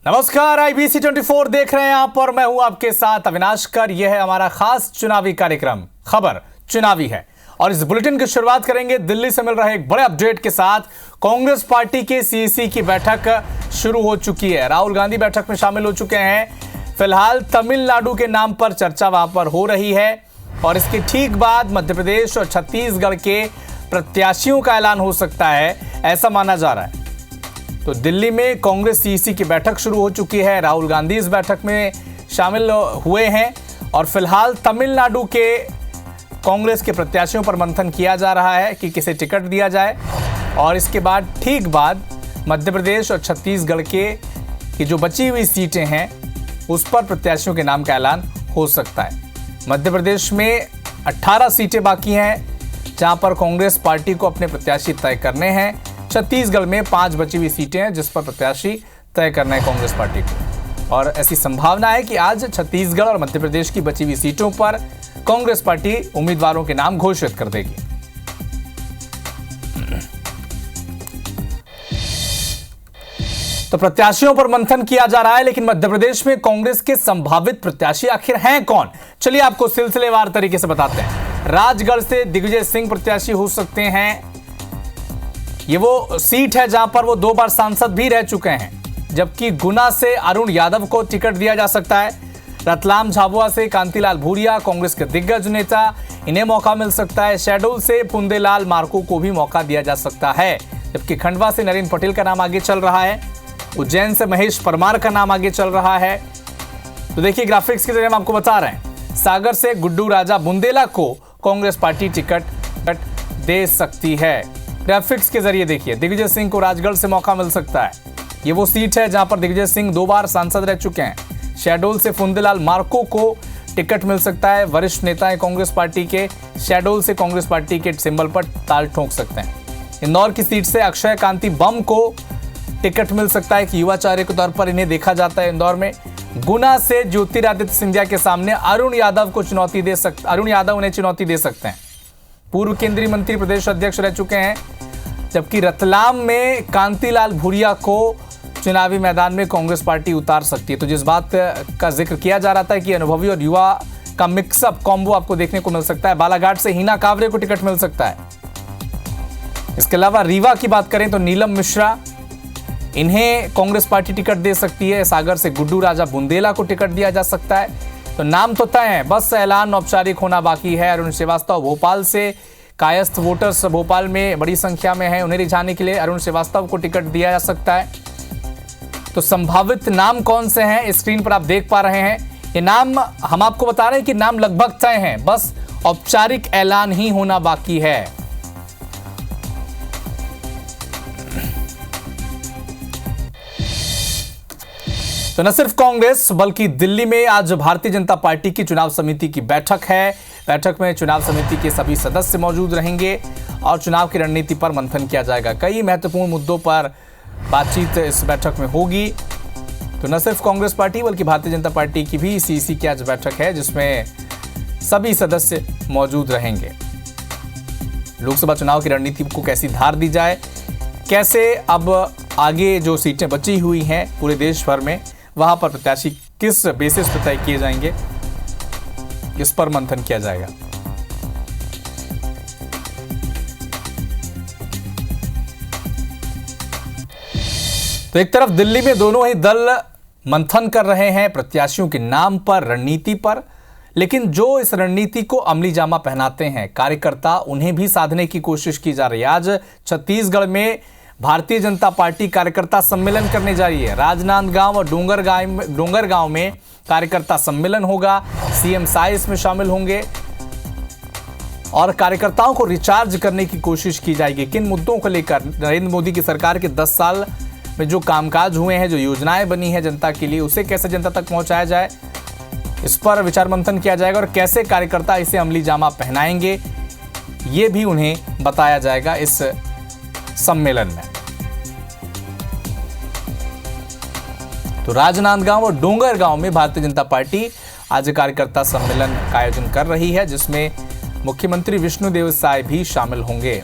नमस्कार, IBC 24 देख रहे हैं आप और मैं हूं आपके साथ अविनाश कर। यह है हमारा खास चुनावी कार्यक्रम खबर चुनावी है और इस बुलेटिन की शुरुआत करेंगे दिल्ली से मिल रहे एक बड़े अपडेट के साथ। कांग्रेस पार्टी के CEC की बैठक शुरू हो चुकी है। राहुल गांधी बैठक में शामिल हो चुके हैं। फिलहाल तमिलनाडु के नाम पर चर्चा वहां पर हो रही है और इसके ठीक बाद मध्य प्रदेश और छत्तीसगढ़ के प्रत्याशियों का ऐलान हो सकता है, ऐसा माना जा रहा है। तो दिल्ली में कांग्रेस CEC की बैठक शुरू हो चुकी है। राहुल गांधी इस बैठक में शामिल हुए हैं और फिलहाल तमिलनाडु के कांग्रेस के प्रत्याशियों पर मंथन किया जा रहा है कि किसे टिकट दिया जाए और इसके बाद ठीक बाद मध्य प्रदेश और छत्तीसगढ़ के की जो बची हुई सीटें हैं उस पर प्रत्याशियों के नाम का ऐलान हो सकता है। मध्य प्रदेश में 18 सीटें बाकी हैं जहां पर कांग्रेस पार्टी को अपने प्रत्याशी तय करने हैं। छत्तीसगढ़ में 5 बची हुई सीटें हैं जिस पर प्रत्याशी तय करना है कांग्रेस पार्टी को और ऐसी संभावना है कि आज छत्तीसगढ़ और मध्य प्रदेश की बची हुई सीटों पर कांग्रेस पार्टी उम्मीदवारों के नाम घोषित कर देगी। तो प्रत्याशियों पर मंथन किया जा रहा है, लेकिन मध्य प्रदेश में कांग्रेस के संभावित प्रत्याशी आखिर हैं कौन? चलिए आपको सिलसिलेवार तरीके से बताते हैं। राजगढ़ से दिग्विजय सिंह प्रत्याशी हो सकते हैं। ये वो सीट है जहां पर वो 2 बार सांसद भी रह चुके हैं। जबकि गुना से अरुण यादव को टिकट दिया जा सकता है। रतलाम झाबुआ से कांतिलाल भूरिया, कांग्रेस के दिग्गज नेता, इन्हें मौका मिल सकता है। शहडोल से पुंदेलाल मार्को को भी मौका दिया जा सकता है। जबकि खंडवा से नरेंद्र पटेल का नाम आगे चल रहा है। उज्जैन से महेश परमार का नाम आगे चल रहा है। तो देखिए ग्राफिक्स के जरिए हम आपको बता रहे हैं। सागर से गुड्डू राजा बुंदेला को कांग्रेस पार्टी टिकट दे सकती है। ग्राफिक्स के जरिए देखिए दिग्विजय सिंह को राजगढ़ से मौका मिल सकता है। ये वो सीट है जहां पर दिग्विजय सिंह 2 बार सांसद रह चुके हैं। शहडोल से पुंदेलाल मार्को को टिकट मिल सकता है। वरिष्ठ नेता है कांग्रेस पार्टी के। शहडोल से कांग्रेस पार्टी के सिंबल पर ताल ठोक सकते हैं। इंदौर की सीट से अक्षय कांति बम को टिकट मिल सकता है कि युवा चेहरे के तौर पर इन्हें देखा जाता है इंदौर में। गुना से ज्योतिरादित्य सिंधिया के सामने अरुण यादव उन्हें चुनौती दे सकते हैं। पूर्व केंद्रीय मंत्री प्रदेश अध्यक्ष रह चुके हैं। जबकि रतलाम में कांतिलाल भूरिया को चुनावी मैदान में कांग्रेस पार्टी उतार सकती है। तो जिस बात का जिक्र किया जा रहा था कि अनुभवी और युवा का मिक्सअप कॉम्बो आपको देखने को मिल सकता है। बालाघाट से हिना कावरे को टिकट मिल सकता है। इसके अलावा रीवा की बात करें तो नीलम मिश्रा, इन्हें कांग्रेस पार्टी टिकट दे सकती है। सागर से गुड्डू राजा बुंदेला को टिकट दिया जा सकता है। तो नाम तो तय है, बस ऐलान औपचारिक होना बाकी है। अरुण श्रीवास्तव भोपाल से, कायस्थ वोटर्स भोपाल में बड़ी संख्या में हैं, उन्हें रिझाने के लिए अरुण श्रीवास्तव को टिकट दिया जा सकता है। तो संभावित नाम कौन से हैं स्क्रीन पर आप देख पा रहे हैं। ये नाम हम आपको बता रहे हैं कि नाम लगभग तय हैं, बस औपचारिक ऐलान ही होना बाकी है। तो न सिर्फ कांग्रेस बल्कि दिल्ली में आज भारतीय जनता पार्टी की चुनाव समिति की बैठक है। बैठक में चुनाव समिति के सभी सदस्य मौजूद रहेंगे और चुनाव की रणनीति पर मंथन किया जाएगा। कई महत्वपूर्ण मुद्दों पर बातचीत इस बैठक में होगी। तो न सिर्फ कांग्रेस पार्टी बल्कि भारतीय जनता पार्टी की भी CEC की आज बैठक है जिसमें सभी सदस्य मौजूद रहेंगे। लोकसभा चुनाव की रणनीति को कैसी धार दी जाए, कैसे अब आगे जो सीटें बची हुई हैं पूरे देश भर में वहां पर प्रत्याशी किस बेसिस पर तय किए जाएंगे, इस पर मंथन किया जाएगा। तो एक तरफ दिल्ली में दोनों ही दल मंथन कर रहे हैं प्रत्याशियों के नाम पर, रणनीति पर, लेकिन जो इस रणनीति को अमली जामा पहनाते हैं कार्यकर्ता, उन्हें भी साधने की कोशिश की जा रही है। आज छत्तीसगढ़ में भारतीय जनता पार्टी कार्यकर्ता सम्मेलन करने जा रही है। राजनांदगांव और डोंगरगांव में कार्यकर्ता सम्मेलन होगा। CM साय इसमें शामिल होंगे और कार्यकर्ताओं को रिचार्ज करने की कोशिश की जाएगी। किन मुद्दों को लेकर नरेंद्र मोदी की सरकार के 10 साल में जो कामकाज हुए हैं, जो योजनाएं बनी हैं जनता के लिए, उसे कैसे जनता तक पहुंचाया जाए, इस पर विचार मंथन किया जाएगा और कैसे कार्यकर्ता इसे अमली जामा पहनाएंगे ये भी उन्हें बताया जाएगा इस सम्मेलन में। तो राजनांदगांव और डोंगरगांव में भारतीय जनता पार्टी आज कार्यकर्ता सम्मेलन का आयोजन कर रही है जिसमें मुख्यमंत्री विष्णुदेव साय भी शामिल होंगे।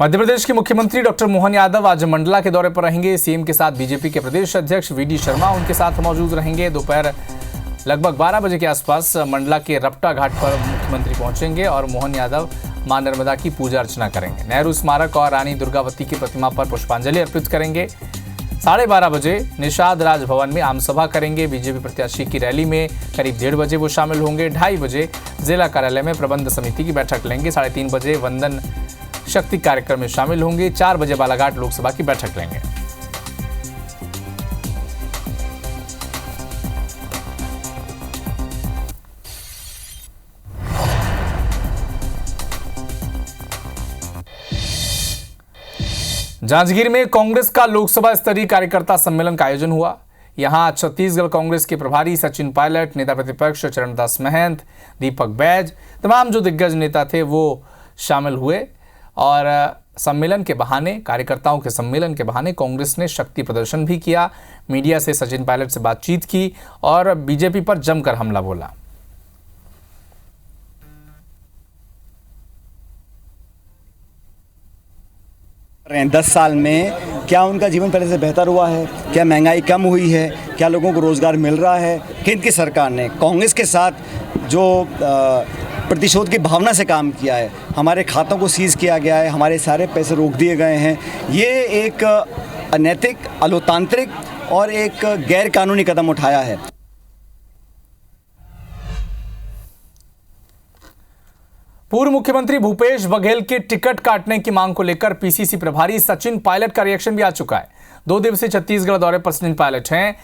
मध्य प्रदेश के मुख्यमंत्री डॉक्टर मोहन यादव आज मंडला के दौरे पर रहेंगे। सीएम के साथ बीजेपी के प्रदेश अध्यक्ष वीडी शर्मा उनके साथ मौजूद रहेंगे। दोपहर लगभग 12 बजे के आसपास मंडला के रपटा घाट पर मुख्यमंत्री पहुंचेंगे और मोहन यादव मां नर्मदा की पूजा अर्चना करेंगे। नेहरू स्मारक और रानी दुर्गावती की प्रतिमा पर पुष्पांजलि अर्पित करेंगे। 12:30 बजे निषाद राजभवन में आमसभा करेंगे। बीजेपी प्रत्याशी की रैली में करीब 1:30 बजे वो शामिल होंगे। 2:30 बजे जिला कार्यालय में प्रबंध समिति की बैठक लेंगे। 3:30 बजे वंदन शक्ति कार्यक्रम में शामिल होंगे। 4 बजे बालाघाट लोकसभा की बैठक लेंगे। जांजगीर में कांग्रेस का लोकसभा स्तरीय कार्यकर्ता सम्मेलन का आयोजन हुआ। यहां छत्तीसगढ़ कांग्रेस के प्रभारी सचिन पायलट, नेता प्रतिपक्ष चरणदास महंत, दीपक बैज, तमाम जो दिग्गज नेता थे वो शामिल हुए और सम्मेलन के बहाने, कार्यकर्ताओं के सम्मेलन के बहाने कांग्रेस ने शक्ति प्रदर्शन भी किया। मीडिया से सचिन पायलट से बातचीत की और बीजेपी पर जमकर हमला बोला। रहे 10 साल में क्या उनका जीवन पहले से बेहतर हुआ है, क्या महंगाई कम हुई है, क्या लोगों को रोज़गार मिल रहा है। केंद्र की सरकार ने कांग्रेस के साथ जो प्रतिशोध की भावना से काम किया है, हमारे खातों को सीज़ किया गया है, हमारे सारे पैसे रोक दिए गए हैं, ये एक अनैतिक, अलोकतांत्रिक और एक गैर कानूनी कदम उठाया है। पूर्व मुख्यमंत्री भूपेश बघेल के टिकट काटने की मांग को लेकर पीसीसी प्रभारी सचिन पायलट का रिएक्शन भी आ चुका है। 2 दिवसीय छत्तीसगढ़ दौरे पर सचिन पायलट हैं।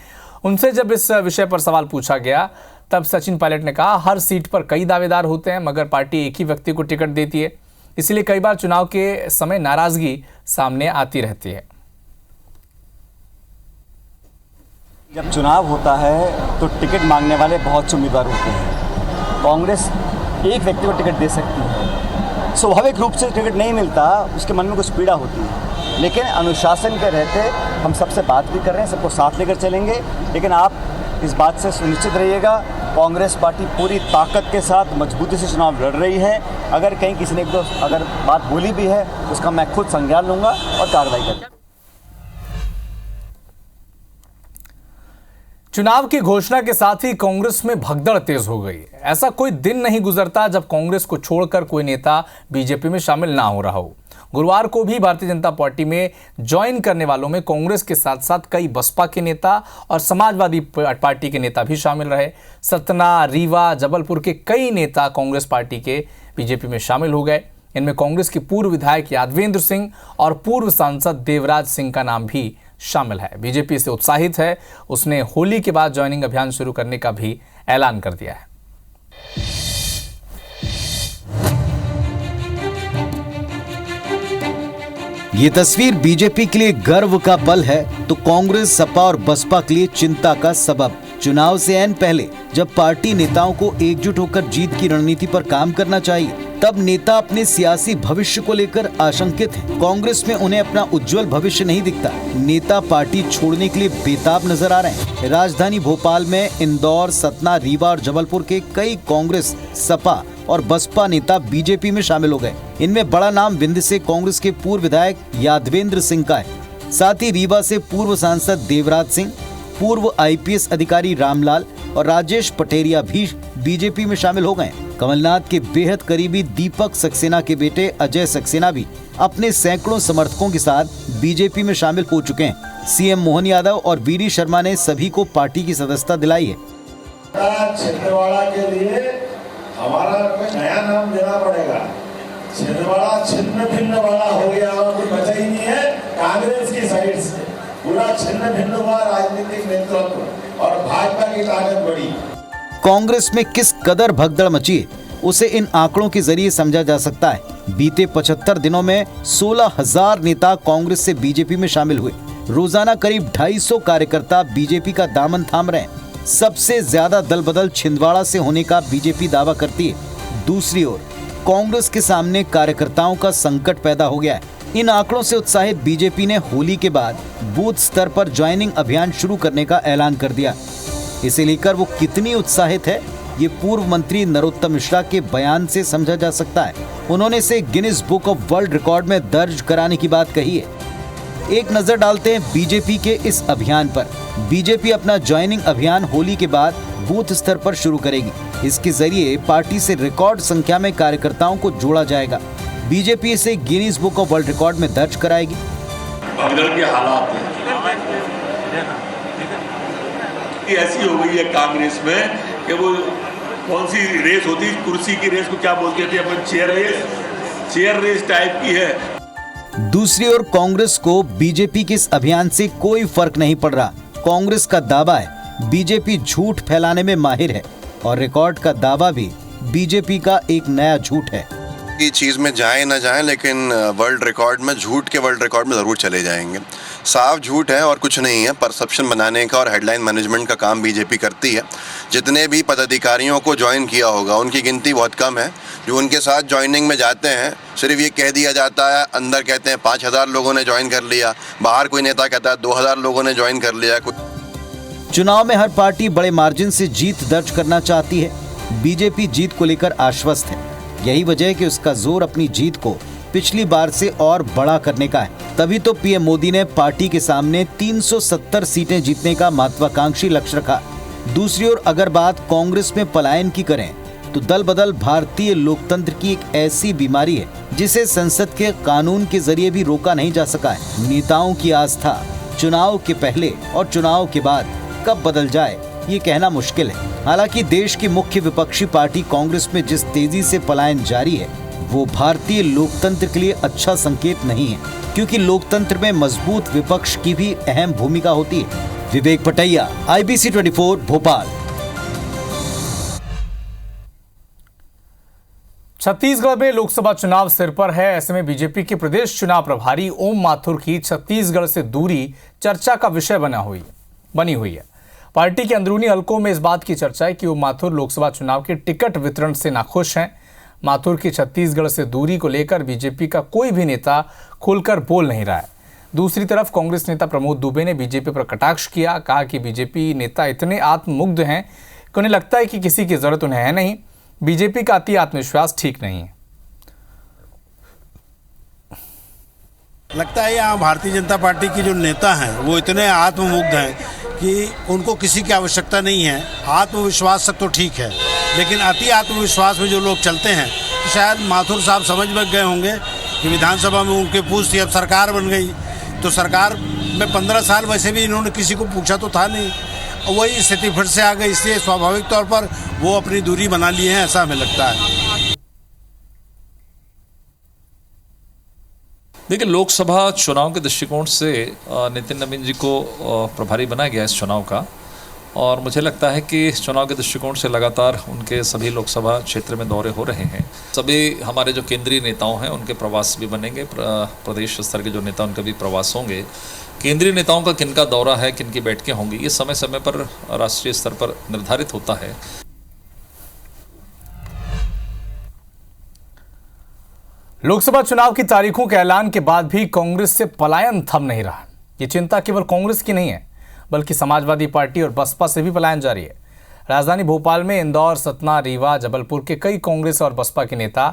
उनसे जब इस विषय पर सवाल पूछा गया तब सचिन पायलट ने कहा, हर सीट पर कई दावेदार होते हैं मगर पार्टी एक ही व्यक्ति को टिकट देती है, इसलिए कई बार चुनाव के समय नाराजगी सामने आती रहती है। जब चुनाव होता है तो टिकट मांगने वाले बहुत से उम्मीदवार होते हैं। कांग्रेस एक व्यक्ति को टिकट दे सकती है, स्वाभाविक रूप से टिकट नहीं मिलता, उसके मन में कुछ पीड़ा होती है, लेकिन अनुशासन के रहते हम सबसे बात भी कर रहे हैं, सबको साथ लेकर चलेंगे। लेकिन आप इस बात से सुनिश्चित रहिएगा, कांग्रेस पार्टी पूरी ताकत के साथ मजबूती से चुनाव लड़ रही है। अगर कहीं किसी ने अगर बात बोली भी है तो उसका मैं खुद संज्ञान लूँगा और कार्रवाई करूँगा। चुनाव की घोषणा के साथ ही कांग्रेस में भगदड़ तेज हो गई। ऐसा कोई दिन नहीं गुजरता जब कांग्रेस को छोड़कर कोई नेता बीजेपी में शामिल ना हो रहा हो। गुरुवार को भी भारतीय जनता पार्टी में ज्वाइन करने वालों में कांग्रेस के साथ साथ कई बसपा के नेता और समाजवादी पार्टी के नेता भी शामिल रहे। सतना, रीवा, जबलपुर के कई नेता कांग्रेस पार्टी के बीजेपी में शामिल हो गए। इनमें कांग्रेस के पूर्व विधायक यादवेंद्र सिंह और पूर्व सांसद देवराज सिंह का नाम भी शामिल है। बीजेपी से उत्साहित है, उसने होली के बाद ज्वाइनिंग अभियान शुरू करने का भी ऐलान कर दिया है। ये तस्वीर बीजेपी के लिए गर्व का पल है तो कांग्रेस, सपा और बसपा के लिए चिंता का सबब। चुनाव से ऐन पहले जब पार्टी नेताओं को एकजुट होकर जीत की रणनीति पर काम करना चाहिए, तब नेता अपने सियासी भविष्य को लेकर आशंकित हैं। कांग्रेस में उन्हें अपना उज्जवल भविष्य नहीं दिखता। नेता पार्टी छोड़ने के लिए बेताब नजर आ रहे हैं। राजधानी भोपाल में इंदौर, सतना, रीवा और जबलपुर के कई कांग्रेस, सपा और बसपा नेता बीजेपी में शामिल हो गए। इनमें बड़ा नाम विंध्य से कांग्रेस के पूर्व विधायक यादवेंद्र सिंह का है। साथ ही रीवा से पूर्व सांसद देवराज सिंह, पूर्व आईपीएस अधिकारी रामलाल और राजेश पटेरिया भी बीजेपी में शामिल हो गए। कमलनाथ के बेहद करीबी दीपक सक्सेना के बेटे अजय सक्सेना भी अपने सैकड़ों समर्थकों के साथ बीजेपी में शामिल हो चुके हैं। सीएम मोहन यादव और वीडी शर्मा ने सभी को पार्टी की सदस्यता दिलाई है। छिंदवाड़ा के लिए हमारा नया नाम देना पड़ेगा। छिंदवाड़ा छिन्न भिन्न वाला हो गया और कोई बचा ही नहीं है। कांग्रेस की साइड से पूरा छिन्न भिन्न हुआ राजनीतिक नेतृत्व और भाजपा की ताकत बढ़ी। कांग्रेस में किस कदर भगदड़ मची है उसे इन आंकड़ों के जरिए समझा जा सकता है। बीते 75 दिनों में 16,000 नेता कांग्रेस से बीजेपी में शामिल हुए। रोजाना करीब 250 कार्यकर्ता बीजेपी का दामन थाम रहे हैं। सबसे ज्यादा दल बदल छिंदवाड़ा से होने का बीजेपी दावा करती है। दूसरी ओर कांग्रेस के सामने कार्यकर्ताओं का संकट पैदा हो गया है। इन आंकड़ों से उत्साहित बीजेपी ने होली के बाद बूथ स्तर पर ज्वाइनिंग अभियान शुरू करने का ऐलान कर दिया। इसे लेकर वो कितनी उत्साहित है, ये पूर्व मंत्री नरोत्तम मिश्रा के बयान से समझा जा सकता है। उन्होंने इसे Guinness book of world record में दर्ज कराने की बात कही है। एक नजर डालते हैं बीजेपी के इस अभियान पर। बीजेपी अपना ज्वाइनिंग अभियान होली के बाद बूथ स्तर पर शुरू करेगी। इसके जरिए पार्टी से रिकॉर्ड संख्या में कार्यकर्ताओं को जोड़ा जाएगा। बीजेपी इसे Guinness book of world record में दर्ज कराएगी। भगदड़ के हालात ऐसी हो गई है कांग्रेस में कि वो कौन सी रेस होती है, कुर्सी की रेस को क्या बोलते थे अपन, चेयर रेस टाइप की है। दूसरी ओर कांग्रेस को बीजेपी के इस अभियान से कोई फर्क नहीं पड़ रहा। कांग्रेस का दावा है बीजेपी झूठ फैलाने में माहिर है और रिकॉर्ड का दावा भी बीजेपी का एक नया झूठ है। की चीज़ में जाए ना जाए, लेकिन वर्ल्ड रिकॉर्ड में, झूठ के वर्ल्ड रिकॉर्ड में ज़रूर चले जाएंगे। साफ झूठ है और कुछ नहीं है। परसेप्शन बनाने का और हेडलाइन मैनेजमेंट का काम बीजेपी करती है। जितने भी पदाधिकारियों को ज्वाइन किया होगा उनकी गिनती बहुत कम है। जो उनके साथ ज्वाइनिंग में जाते हैं सिर्फ ये कह दिया जाता है, अंदर कहते हैं 5000 लोगों ने ज्वाइन कर लिया, बाहर कोई नेता कहता है 2000 लोगों ने ज्वाइन कर लिया। चुनाव में हर पार्टी बड़े मार्जिन से जीत दर्ज करना चाहती है। बीजेपी जीत को लेकर आश्वस्त है। यही वजह है कि उसका जोर अपनी जीत को पिछली बार से और बड़ा करने का है। तभी तो पीएम मोदी ने पार्टी के सामने 370 सीटें जीतने का महत्वाकांक्षी लक्ष्य रखा। दूसरी ओर अगर बात कांग्रेस में पलायन की करें तो दल बदल भारतीय लोकतंत्र की एक ऐसी बीमारी है जिसे संसद के कानून के जरिए भी रोका नहीं जा सका है। नेताओं की आस्था चुनाव के पहले और चुनाव के बाद कब बदल जाए ये कहना मुश्किल है। हालांकि देश की मुख्य विपक्षी पार्टी कांग्रेस में जिस तेजी से पलायन जारी है वो भारतीय लोकतंत्र के लिए अच्छा संकेत नहीं है, क्योंकि लोकतंत्र में मजबूत विपक्ष की भी अहम भूमिका होती है। विवेक पटैया, IBC 24 भोपाल। छत्तीसगढ़ में लोकसभा चुनाव सिर पर है। ऐसे में बीजेपी के प्रदेश चुनाव प्रभारी ओम माथुर की छत्तीसगढ़ से दूरी चर्चा का विषय बनी हुई है। पार्टी के अंदरूनी हलकों में इस बात की चर्चा है कि ओम माथुर लोकसभा चुनाव के टिकट वितरण से नाखुश हैं। माथुर की छत्तीसगढ़ से दूरी को लेकर बीजेपी का कोई भी नेता खुलकर बोल नहीं रहा है। दूसरी तरफ कांग्रेस नेता प्रमोद दुबे ने बीजेपी पर कटाक्ष किया। कहा कि बीजेपी नेता इतने आत्ममुग्ध हैं कि उन्हें लगता है कि किसी की जरूरत उन्हें है नहीं। बीजेपी का अति आत्मविश्वास ठीक नहीं है। लगता है यहाँ भारतीय जनता पार्टी की जो नेता हैं वो इतने आत्ममुग्ध हैं कि उनको किसी की आवश्यकता नहीं है। आत्मविश्वास तक तो ठीक है, लेकिन अति आत्मविश्वास में जो लोग चलते हैं तो शायद माथुर साहब समझ में गए होंगे कि विधानसभा में उनके पूछ थी, अब सरकार बन गई तो सरकार में 15 साल वैसे भी इन्होंने किसी को पूछा तो था नहीं, वही स्थिति फिर से आ गई। इसलिए स्वाभाविक तौर पर वो अपनी दूरी बना लिए हैं, ऐसा हमें लगता है। देखिए, लोकसभा चुनाव के दृष्टिकोण से नितिन नवीन जी को प्रभारी बनाया गया इस चुनाव का, और मुझे लगता है कि इस चुनाव के दृष्टिकोण से लगातार उनके सभी लोकसभा क्षेत्र में दौरे हो रहे हैं। सभी हमारे जो केंद्रीय नेताओं हैं उनके प्रवास भी बनेंगे, प्रदेश स्तर के जो नेता उनके भी प्रवास होंगे। केंद्रीय नेताओं का किनका दौरा है, किनकी बैठकें होंगी, ये समय समय पर राष्ट्रीय स्तर पर निर्धारित होता है। लोकसभा चुनाव की तारीखों के ऐलान के बाद भी कांग्रेस से पलायन थम नहीं रहा। ये चिंता केवल कांग्रेस की नहीं है, बल्कि समाजवादी पार्टी और बसपा से भी पलायन जारी है। राजधानी भोपाल में इंदौर, सतना, रीवा, जबलपुर के कई कांग्रेस और बसपा के नेता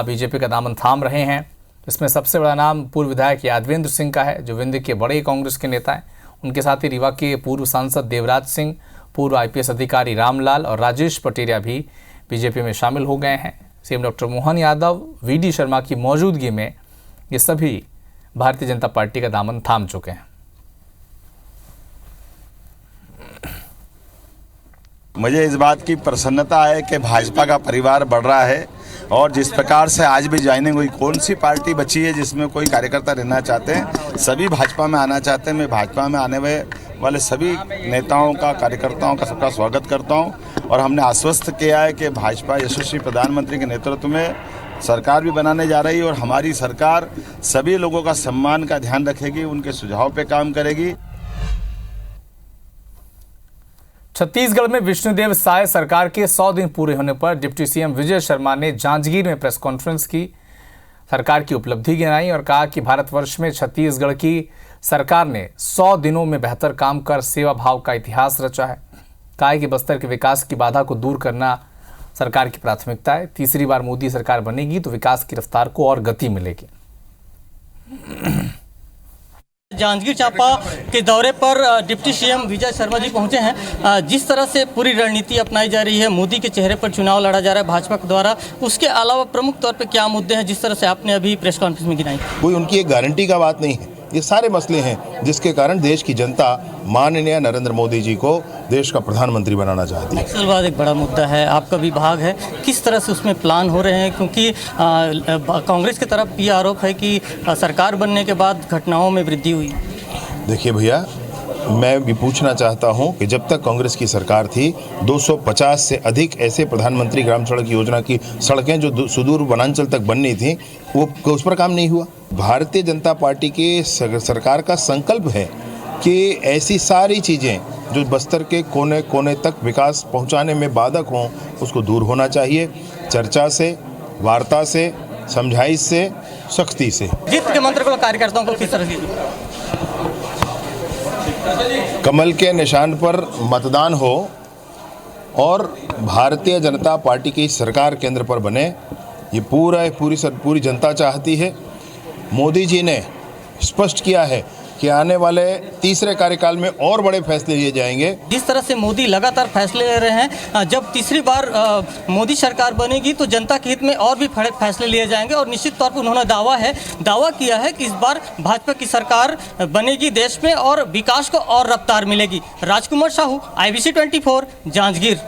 बीजेपी का दामन थाम रहे हैं। इसमें सबसे बड़ा नाम पूर्व विधायक यादवेंद्र सिंह का है, जो विंध्य के बड़े कांग्रेस के नेता हैं। उनके साथ ही रीवा के पूर्व सांसद देवराज सिंह, पूर्व IPS अधिकारी रामलाल और राजेश पटेरिया भी बीजेपी में शामिल हो गए हैं। CM doctor Mohan Yadav, VD Sharma की मौजूदगी में ये सभी भारतीय जनता पार्टी का दामन थाम चुके हैं। मुझे इस बात की प्रसन्नता है कि भाजपा का परिवार बढ़ रहा है, और जिस प्रकार से आज भी ज्वाइनिंग हुई, कौन सी पार्टी बची है जिसमें कोई कार्यकर्ता रहना चाहते हैं? सभी भाजपा में आना चाहते हैं। मैं भाजपा में आने वाले सभी नेताओं का, कार्यकर्ताओं का सबका स्वागत करता हूं, और हमने आश्वस्त किया है कि भाजपा यशस्वी प्रधानमंत्री के नेतृत्व में सरकार भी बनाने जा रही है, और हमारी सरकार सभी लोगों का सम्मान का ध्यान रखेगी, उनके सुझाव पे काम करेगी। छत्तीसगढ़ में विष्णुदेव साय सरकार के 100 दिन पूरे होने पर डिप्टी CM विजय शर्मा ने जांजगीर में प्रेस कॉन्फ्रेंस की, सरकार की उपलब्धि गिनाई और कहा कि भारतवर्ष में छत्तीसगढ़ की सरकार ने 100 दिनों में बेहतर काम कर सेवा भाव का इतिहास रचा है। कहा कि बस्तर के विकास की बाधा को दूर करना सरकार की प्राथमिकता है। तीसरी बार मोदी सरकार बनेगी तो विकास की रफ्तार को और गति मिलेगी। जांजगीर चांपा के दौरे पर डिप्टी सीएम विजय शर्मा जी पहुंचे हैं। जिस तरह से पूरी रणनीति अपनाई जा रही है, मोदी के चेहरे पर चुनाव लड़ा जा रहा है भाजपा के द्वारा, उसके अलावा प्रमुख तौर पे क्या मुद्दे हैं जिस तरह से आपने अभी प्रेस कॉन्फ्रेंस में गिनाई? कोई उनकी एक गारंटी का बात नहीं है, ये सारे मसले हैं जिसके कारण देश की जनता माननीय नरेंद्र मोदी जी को देश का प्रधानमंत्री बनाना चाहती है। नक्सलवाद एक बड़ा मुद्दा है, आपका विभाग है, किस तरह से उसमें प्लान हो रहे हैं? क्योंकि कांग्रेस की तरफ ये आरोप है कि सरकार बनने के बाद घटनाओं में वृद्धि हुई। देखिए भैया, मैं भी पूछना चाहता हूं कि जब तक कांग्रेस की सरकार थी 250 से अधिक ऐसे प्रधानमंत्री ग्राम सड़क योजना की सड़कें जो सुदूर वनांचल तक बननी थी, वो उस पर काम नहीं हुआ। भारतीय जनता पार्टी के सरकार का संकल्प है कि ऐसी सारी चीज़ें जो बस्तर के कोने कोने तक विकास पहुंचाने में बाधक हों, उसको दूर होना चाहिए। चर्चा से, वार्ता से, समझाइश से, सख्ती से। जीत के मंत्र को कार्यकर्ताओं को किस तरह से कमल के निशान पर मतदान हो और भारतीय जनता पार्टी की सरकार केंद्र पर बने, ये पूरी जनता चाहती है। मोदी जी ने स्पष्ट किया है कि आने वाले तीसरे कार्यकाल में और बड़े फैसले लिए जाएंगे। जिस तरह से मोदी लगातार फैसले ले रहे हैं, जब तीसरी बार मोदी सरकार बनेगी तो जनता के हित में और भी बड़े फैसले लिए जाएंगे और निश्चित तौर पर उन्होंने दावा किया है कि इस बार भाजपा की सरकार बनेगी देश में और विकास को और रफ्तार मिलेगी। राजकुमार साहू, IBC 24, जांजगीर।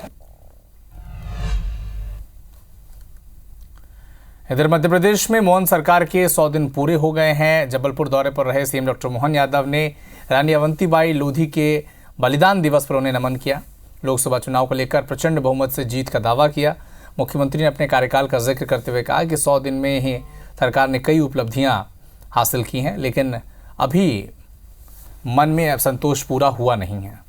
इधर मध्य प्रदेश में मोहन सरकार के 100 दिन पूरे हो गए हैं। जबलपुर दौरे पर रहे सीएम डॉक्टर मोहन यादव ने रानी अवंतीबाई लोधी के बलिदान दिवस पर उन्हें नमन किया। लोकसभा चुनाव को लेकर प्रचंड बहुमत से जीत का दावा किया। मुख्यमंत्री ने अपने कार्यकाल का जिक्र करते हुए कहा कि 100 दिन में ही सरकार ने कई उपलब्धियां हासिल की हैं, लेकिन अभी मन में असंतोष पूरा हुआ नहीं है।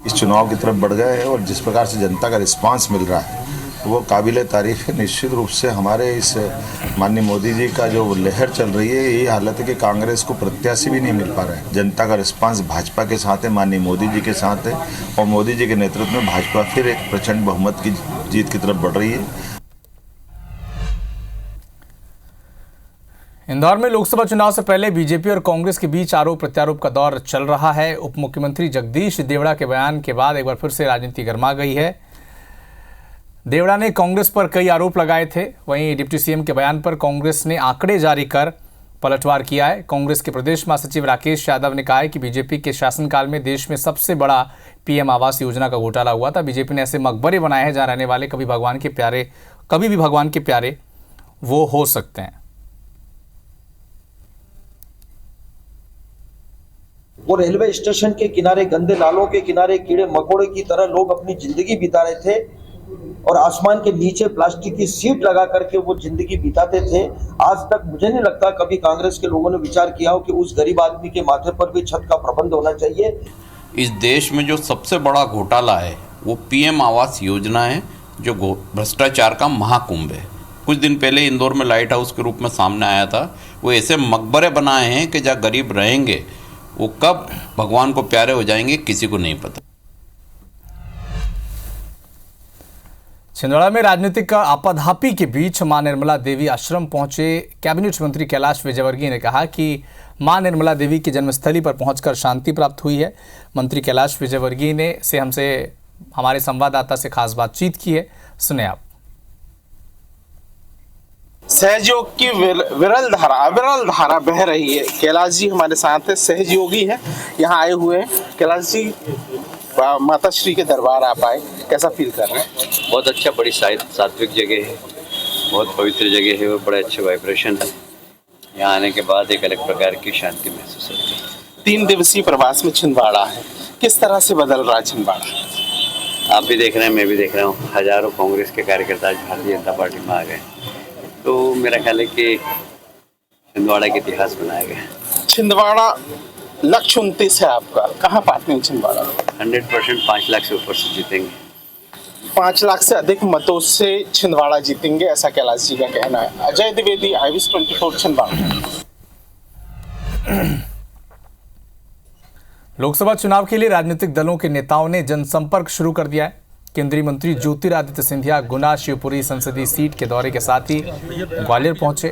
इस चुनाव की तरफ बढ़ गए हैं और जिस प्रकार से जनता का रिस्पांस मिल रहा है वो काबिले तारीफ है। निश्चित रूप से हमारे इस माननीय मोदी जी का जो लहर चल रही है, यही हालत है कि कांग्रेस को प्रत्याशी भी नहीं मिल पा रहा है। जनता का रिस्पांस भाजपा के साथ है, माननीय मोदी जी के साथ है और मोदी जी के नेतृत्व में भाजपा फिर एक प्रचंड बहुमत की जीत की तरफ बढ़ रही है। इंदौर में लोकसभा चुनाव से पहले बीजेपी और कांग्रेस के बीच आरोप प्रत्यारोप का दौर चल रहा है। उप मुख्यमंत्री जगदीश देवड़ा के बयान के बाद एक बार फिर से राजनीति गर्मा गई है। देवड़ा ने कांग्रेस पर कई आरोप लगाए थे, वहीं डिप्टी सीएम के बयान पर कांग्रेस ने आंकड़े जारी कर पलटवार किया है। कांग्रेस के प्रदेश महासचिव राकेश यादव ने कहा है कि बीजेपी के शासनकाल में देश में सबसे बड़ा पीएम आवास योजना का घोटाला हुआ था। बीजेपी ने ऐसे मकबरे बनाए हैं जहां रहने वाले कभी भी भगवान के प्यारे वो हो सकते हैं। वो रेलवे स्टेशन के किनारे, गंदे नालों के किनारे कीड़े मकोड़े की तरह लोग अपनी जिंदगी बिता रहे थे और आसमान के नीचे प्लास्टिक की सीट लगा करके वो जिंदगी बिताते थे। आज तक मुझे नहीं लगता कभी कांग्रेस के लोगों ने विचार किया हो कि उस गरीब आदमी के माथे पर भी छत का प्रबंध होना चाहिए। इस देश में जो सबसे बड़ा घोटाला है वो पीएम आवास योजना है, जो भ्रष्टाचार का महाकुंभ है। कुछ दिन पहले इंदौर में लाइट हाउस के रूप में सामने आया था। वो ऐसे मकबरे बनाए हैं कि जहाँ गरीब रहेंगे वो कब भगवान को प्यारे हो जाएंगे किसी को नहीं पता। छिंदवाड़ा में राजनीतिक आपाधापी के बीच मां निर्मला देवी आश्रम पहुंचे कैबिनेट मंत्री कैलाश विजयवर्गीय ने कहा कि मां निर्मला देवी की जन्मस्थली पर पहुंचकर शांति प्राप्त हुई है। मंत्री कैलाश विजयवर्गीय ने हमारे संवाददाता से खास बातचीत की है, सुने आप। सहयोग की विरल धारा बह रही है। कैलाश जी हमारे साथ है, सहयोगी है, यहाँ आए हुए हैं। कैलाश जी, माता श्री के दरबार आप आए, कैसा फील कर रहे हैं? बहुत अच्छा, बड़ी सात्विक जगह है, बहुत पवित्र जगह है और बड़े अच्छे वाइब्रेशन है। यहाँ आने के बाद एक अलग प्रकार की शांति महसूस होती है। 3 दिवसीय प्रवास में छिंदवाड़ा है, किस तरह से बदल रहा है छिंदवाड़ा? आप भी देख रहे हैं, मैं भी देख रहा हूँ। हजारों कांग्रेस के कार्यकर्ता आज भारतीय जनता पार्टी में आ गए, तो मेरा ख्याल है कि छिंदवाड़ा का इतिहास बनाया गया। छिंदवाड़ा लक्ष्य 29 है आपका, कहाँ पाते हैं छिंदवाड़ा? 100% 5 लाख से ऊपर से जीतेंगे। 5 लाख से अधिक मतों से छिंदवाड़ा जीतेंगे, ऐसा कैलाश जी का कहना है। अजय द्विवेदी, IBC 24, छिंदवाड़ा। लोकसभा चुनाव के लिए राजनीतिक दलों के नेताओं ने जनसंपर्क शुरू कर दिया है। केंद्रीय मंत्री ज्योतिरादित्य सिंधिया गुना शिवपुरी संसदीय सीट के दौरे के साथ ही ग्वालियर पहुंचे।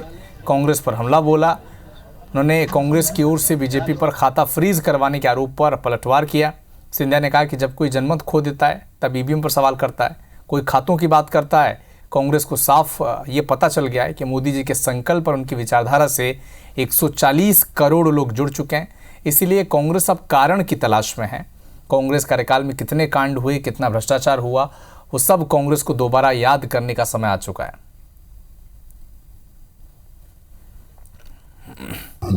कांग्रेस पर हमला बोला। उन्होंने कांग्रेस की ओर से बीजेपी पर खाता फ्रीज करवाने के आरोप पर पलटवार किया। सिंधिया ने कहा कि जब कोई जनमत खो देता है तब ईवीएम पर सवाल करता है, कोई खातों की बात करता है। कांग्रेस को साफ ये पता चल गया है कि मोदी जी के संकल्प और उनकी विचारधारा से 140 करोड़ लोग जुड़ चुके हैं। इसीलिए कांग्रेस अब कारण की तलाश में है। कांग्रेस कार्यकाल में कितने कांड हुए, कितना भ्रष्टाचार हुआ, वो सब कांग्रेस को दोबारा याद करने का समय आ चुका है।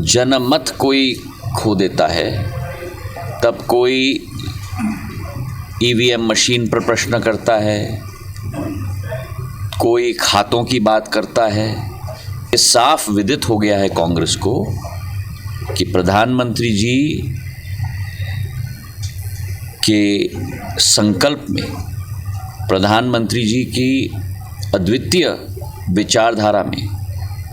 जनमत कोई खो देता है तब कोई ईवीएम मशीन पर प्रश्न करता है, कोई खातों की बात करता है। ये साफ विदित हो गया है कांग्रेस को कि प्रधानमंत्री जी के संकल्प में, प्रधानमंत्री जी की अद्वितीय विचारधारा में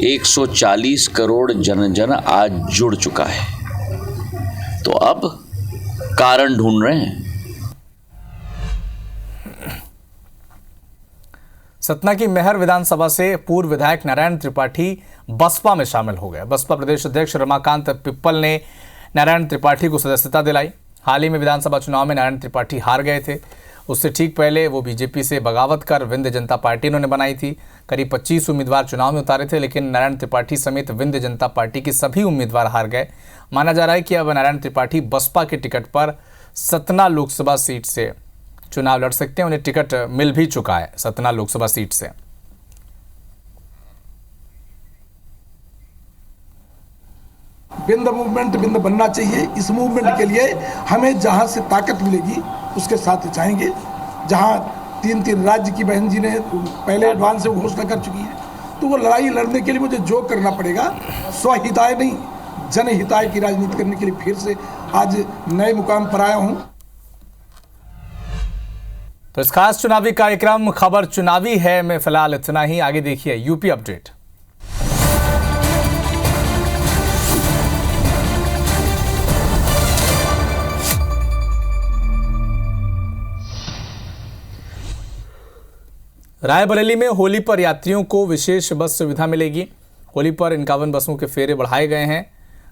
140 करोड़ जन आज जुड़ चुका है। तो अब कारण ढूंढ रहे हैं। सतना की मेहर विधानसभा से पूर्व विधायक नारायण त्रिपाठी बसपा में शामिल हो गए। बसपा प्रदेश अध्यक्ष रमाकांत पिप्पल ने नारायण त्रिपाठी को सदस्यता दिलाई। हाल ही में विधानसभा चुनाव में नारायण त्रिपाठी हार गए थे। उससे ठीक पहले वो बीजेपी से बगावत कर विंध्य जनता पार्टी इन्होंने बनाई थी। करीब 25 उम्मीदवार चुनाव में उतारे थे, लेकिन नारायण त्रिपाठी समेत विंध्य जनता पार्टी के सभी उम्मीदवार हार गए। माना जा रहा है कि अब नारायण त्रिपाठी बसपा के टिकट पर सतना लोकसभा सीट से चुनाव लड़ सकते हैं। उन्हें टिकट मिल भी चुका है सतना लोकसभा सीट से। विंध्य मूवमेंट विंध्य बनना चाहिए। इस मूवमेंट के लिए हमें जहां से ताकत मिलेगी उसके साथ जाएंगे। जहां 3 राज्य की बहन जी ने पहले एडवांस से घोषणा कर चुकी है, तो वो लड़ाई लड़ने के लिए मुझे जो करना पड़ेगा, स्वहिताय नहीं जनहिताय की राजनीति करने के लिए फिर से आज नए मुकाम पर आया हूं। तो इस खास चुनावी कार्यक्रम खबर चुनावी है में फिलहाल इतना ही। आगे देखिए यूपी अपडेट। रायबरेली में होली पर यात्रियों को विशेष बस सुविधा मिलेगी। होली पर 51 बसों के फेरे बढ़ाए गए हैं।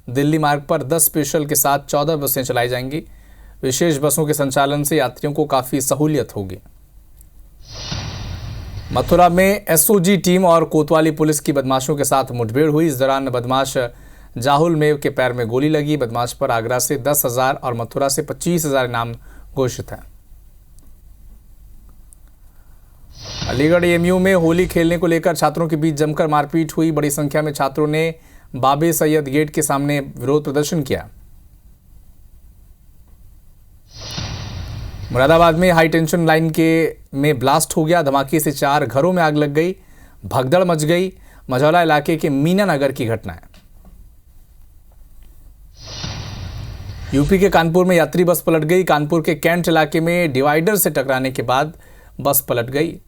दिल्ली मार्ग पर 10 स्पेशल के साथ 14 बसें चलाई जाएंगी। विशेष बसों के संचालन से यात्रियों को काफ़ी सहूलियत होगी। मथुरा में एसओजी टीम और कोतवाली पुलिस की बदमाशों के साथ मुठभेड़ हुई। इस दौरान बदमाश जाहुल मेव के पैर में गोली लगी। बदमाश पर आगरा से 10,000 और मथुरा से 25,000 इनाम घोषित है। अलीगढ़ एएमयू में होली खेलने को लेकर छात्रों के बीच जमकर मारपीट हुई। बड़ी संख्या में छात्रों ने बाबे सैयद गेट के सामने विरोध प्रदर्शन किया। मुरादाबाद में हाई टेंशन लाइन में ब्लास्ट हो गया। धमाके से 4 घरों में आग लग गई, भगदड़ मच गई। मझौला इलाके के मीना नगर की घटना है। यूपी के कानपुर में यात्री बस पलट गई। कानपुर के कैंट इलाके में डिवाइडर से टकराने के बाद बस पलट गई।